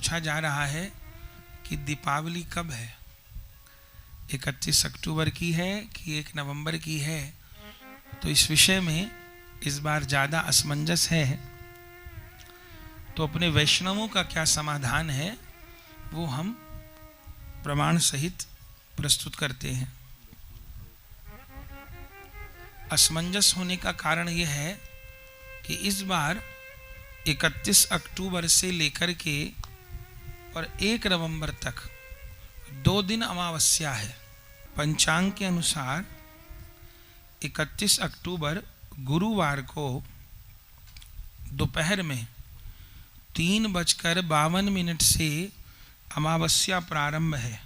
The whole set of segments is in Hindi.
पूछा जा रहा है कि दीपावली कब है, 31 अक्टूबर की है कि 1 नवंबर की है। तो इस विषय में इस बार ज़्यादा असमंजस है। तो अपने वैष्णवों का क्या समाधान है वो हम प्रमाण सहित प्रस्तुत करते हैं। असमंजस होने का कारण यह है कि इस बार 31 अक्टूबर से लेकर के और 1 नवंबर तक 2 दिन अमावस्या है। पंचांग के अनुसार 31 अक्टूबर गुरुवार को दोपहर में 3:52 से अमावस्या प्रारंभ है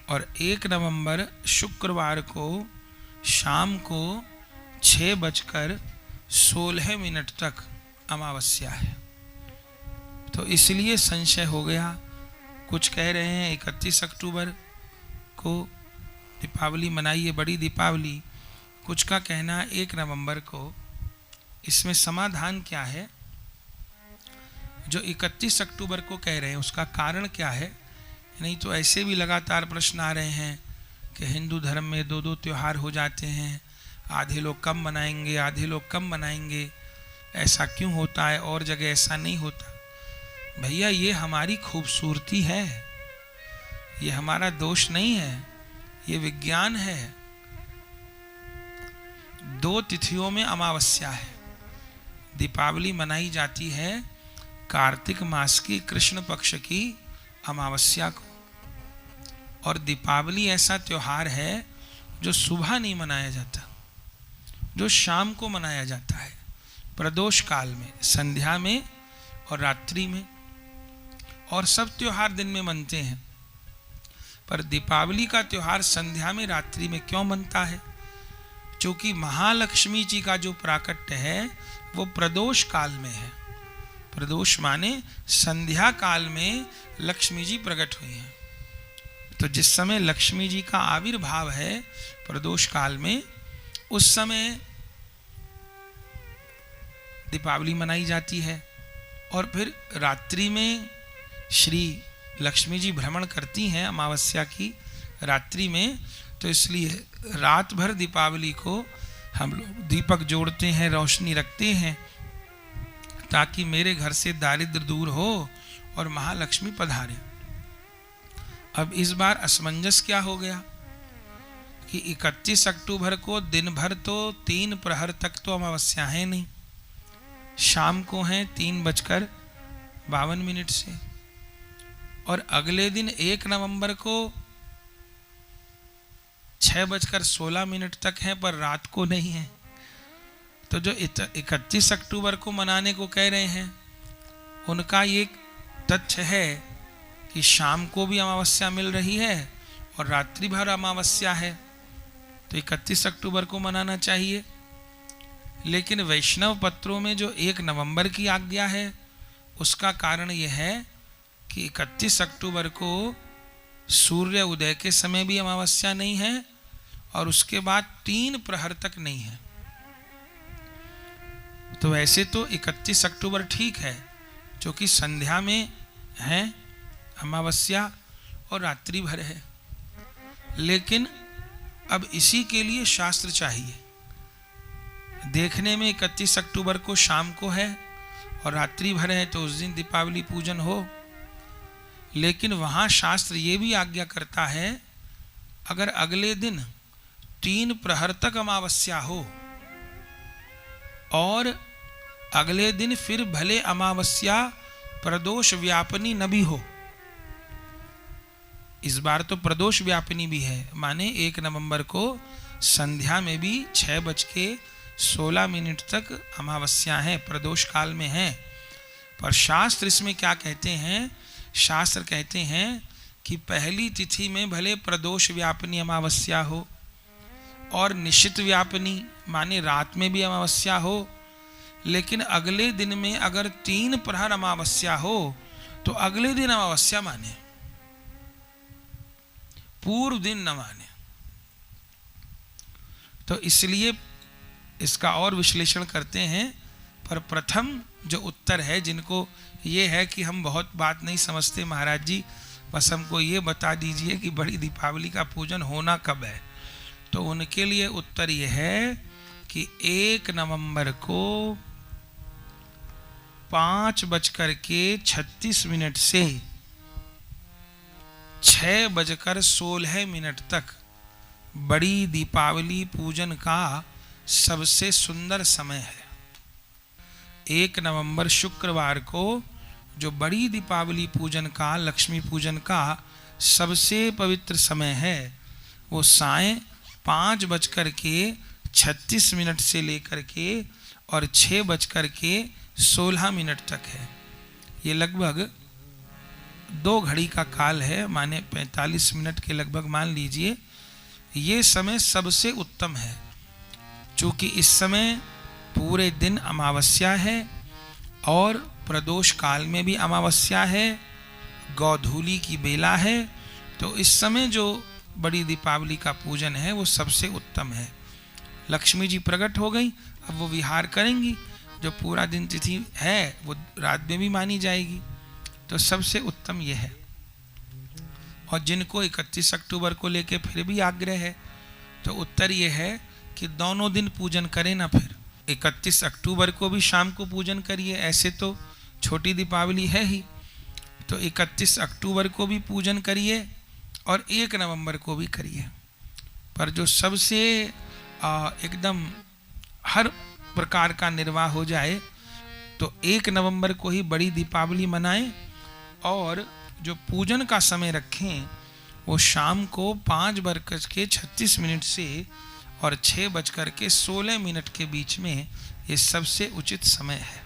और 1 नवंबर शुक्रवार को शाम को 6:16 तक अमावस्या है। तो इसलिए संशय हो गया। कुछ कह रहे हैं 31 अक्टूबर को दीपावली मनाइए, बड़ी दीपावली। कुछ का कहना 1 नवंबर को। इसमें समाधान क्या है? जो 31 अक्टूबर को कह रहे हैं उसका कारण क्या है? नहीं तो ऐसे भी लगातार प्रश्न आ रहे हैं कि हिंदू धर्म में 2 त्यौहार हो जाते हैं, आधे लोग कम मनाएंगे, आधे लोग कम मनाएंगे, ऐसा क्यों होता है, और जगह ऐसा नहीं होता। भैया ये हमारी खूबसूरती है, ये हमारा दोष नहीं है, ये विज्ञान है। 2 तिथियों में अमावस्या है। दीपावली मनाई जाती है कार्तिक मास की कृष्ण पक्ष की अमावस्या को, और दीपावली ऐसा त्योहार है जो सुबह नहीं मनाया जाता, जो शाम को मनाया जाता है, प्रदोष काल में, संध्या में और रात्रि में। और सब त्योहार दिन में मनते हैं, पर दीपावली का त्योहार संध्या में, रात्रि में क्यों मनता है? क्योंकि महालक्ष्मी जी का जो प्राकट्य है वो प्रदोष काल में है। प्रदोष माने संध्या काल में लक्ष्मी जी प्रकट हुई हैं। तो जिस समय लक्ष्मी जी का आविर्भाव है प्रदोष काल में, उस समय दीपावली मनाई जाती है। और फिर रात्रि में श्री लक्ष्मी जी भ्रमण करती हैं अमावस्या की रात्रि में। तो इसलिए रात भर दीपावली को हम लोग दीपक जोड़ते हैं, रोशनी रखते हैं, ताकि मेरे घर से दारिद्र दूर हो और महालक्ष्मी पधारे। अब इस बार असमंजस क्या हो गया कि 31 अक्टूबर को दिन भर तो 3 प्रहर तक तो अमावस्या है नहीं, शाम को है 3:52 से, और अगले दिन 1 नवंबर को 6:16 तक है, पर रात को नहीं है। तो जो 31 अक्टूबर को मनाने को कह रहे हैं उनका ये तथ्य है कि शाम को भी अमावस्या मिल रही है और रात्रि भर अमावस्या है, तो 31 अक्टूबर को मनाना चाहिए। लेकिन वैष्णव पत्रों में जो 1 नवंबर की आज्ञा है उसका कारण यह है कि 31 अक्टूबर को सूर्य उदय के समय भी अमावस्या नहीं है और उसके बाद 3 प्रहर तक नहीं है। तो वैसे तो 31 अक्टूबर ठीक है, क्योंकि संध्या में है अमावस्या और रात्रि भर है। लेकिन अब इसी के लिए शास्त्र चाहिए। देखने में 31 अक्टूबर को शाम को है और रात्रि भर है, तो उस दिन दीपावली पूजन हो। लेकिन वहाँ शास्त्र ये भी आज्ञा करता है, अगर अगले दिन 3 प्रहर तक अमावस्या हो और अगले दिन फिर भले अमावस्या प्रदोष व्यापनी न भी हो, इस बार तो प्रदोष व्यापनी भी है, माने 1 नवंबर को संध्या में भी 6:16 तक अमावस्या है, प्रदोष काल में है। पर शास्त्र इसमें क्या कहते हैं? शास्त्र कहते हैं कि पहली तिथि में भले प्रदोष व्यापनी अमावस्या हो और निशित व्यापनी माने रात में भी अमावस्या हो, लेकिन अगले दिन में अगर 3 प्रहर अमावस्या हो तो अगले दिन अमावस्या माने, पूर्व दिन न माने। तो इसलिए इसका और विश्लेषण करते हैं, पर प्रथम जो उत्तर है जिनको ये है कि हम बहुत बात नहीं समझते महाराज जी, बस हमको ये बता दीजिए कि बड़ी दीपावली का पूजन होना कब है। तो उनके लिए उत्तर ये है कि 1 नवंबर को 5:36 से 6:16 तक बड़ी दीपावली पूजन का सबसे सुंदर समय है। 1 नवंबर शुक्रवार को जो बड़ी दीपावली पूजन का, लक्ष्मी पूजन का सबसे पवित्र समय है, वो साय 5:36 से लेकर के और 6:16 तक है। ये लगभग 2 घड़ी का काल है, माने 45 मिनट के लगभग मान लीजिए। ये समय सबसे उत्तम है, चूँकि इस समय पूरे दिन अमावस्या है और प्रदोष काल में भी अमावस्या है, गौधूली की बेला है। तो इस समय जो बड़ी दीपावली का पूजन है वो सबसे उत्तम है। लक्ष्मी जी प्रकट हो गई, अब वो विहार करेंगी, जो पूरा दिन तिथि है वो रात में भी मानी जाएगी। तो सबसे उत्तम ये है। और जिनको 31 अक्टूबर को लेके फिर भी आग्रह है, तो उत्तर ये है कि दोनों दिन पूजन करें ना। फिर 31 अक्टूबर को भी शाम को पूजन करिए, ऐसे तो छोटी दीपावली है ही, तो 31 अक्टूबर को भी पूजन करिए और 1 नवंबर को भी करिए। पर जो सबसे एकदम हर प्रकार का निर्वाह हो जाए तो 1 नवंबर को ही बड़ी दीपावली मनाएं, और जो पूजन का समय रखें वो शाम को 5:36 से और 6:16 के बीच में, ये सबसे उचित समय है।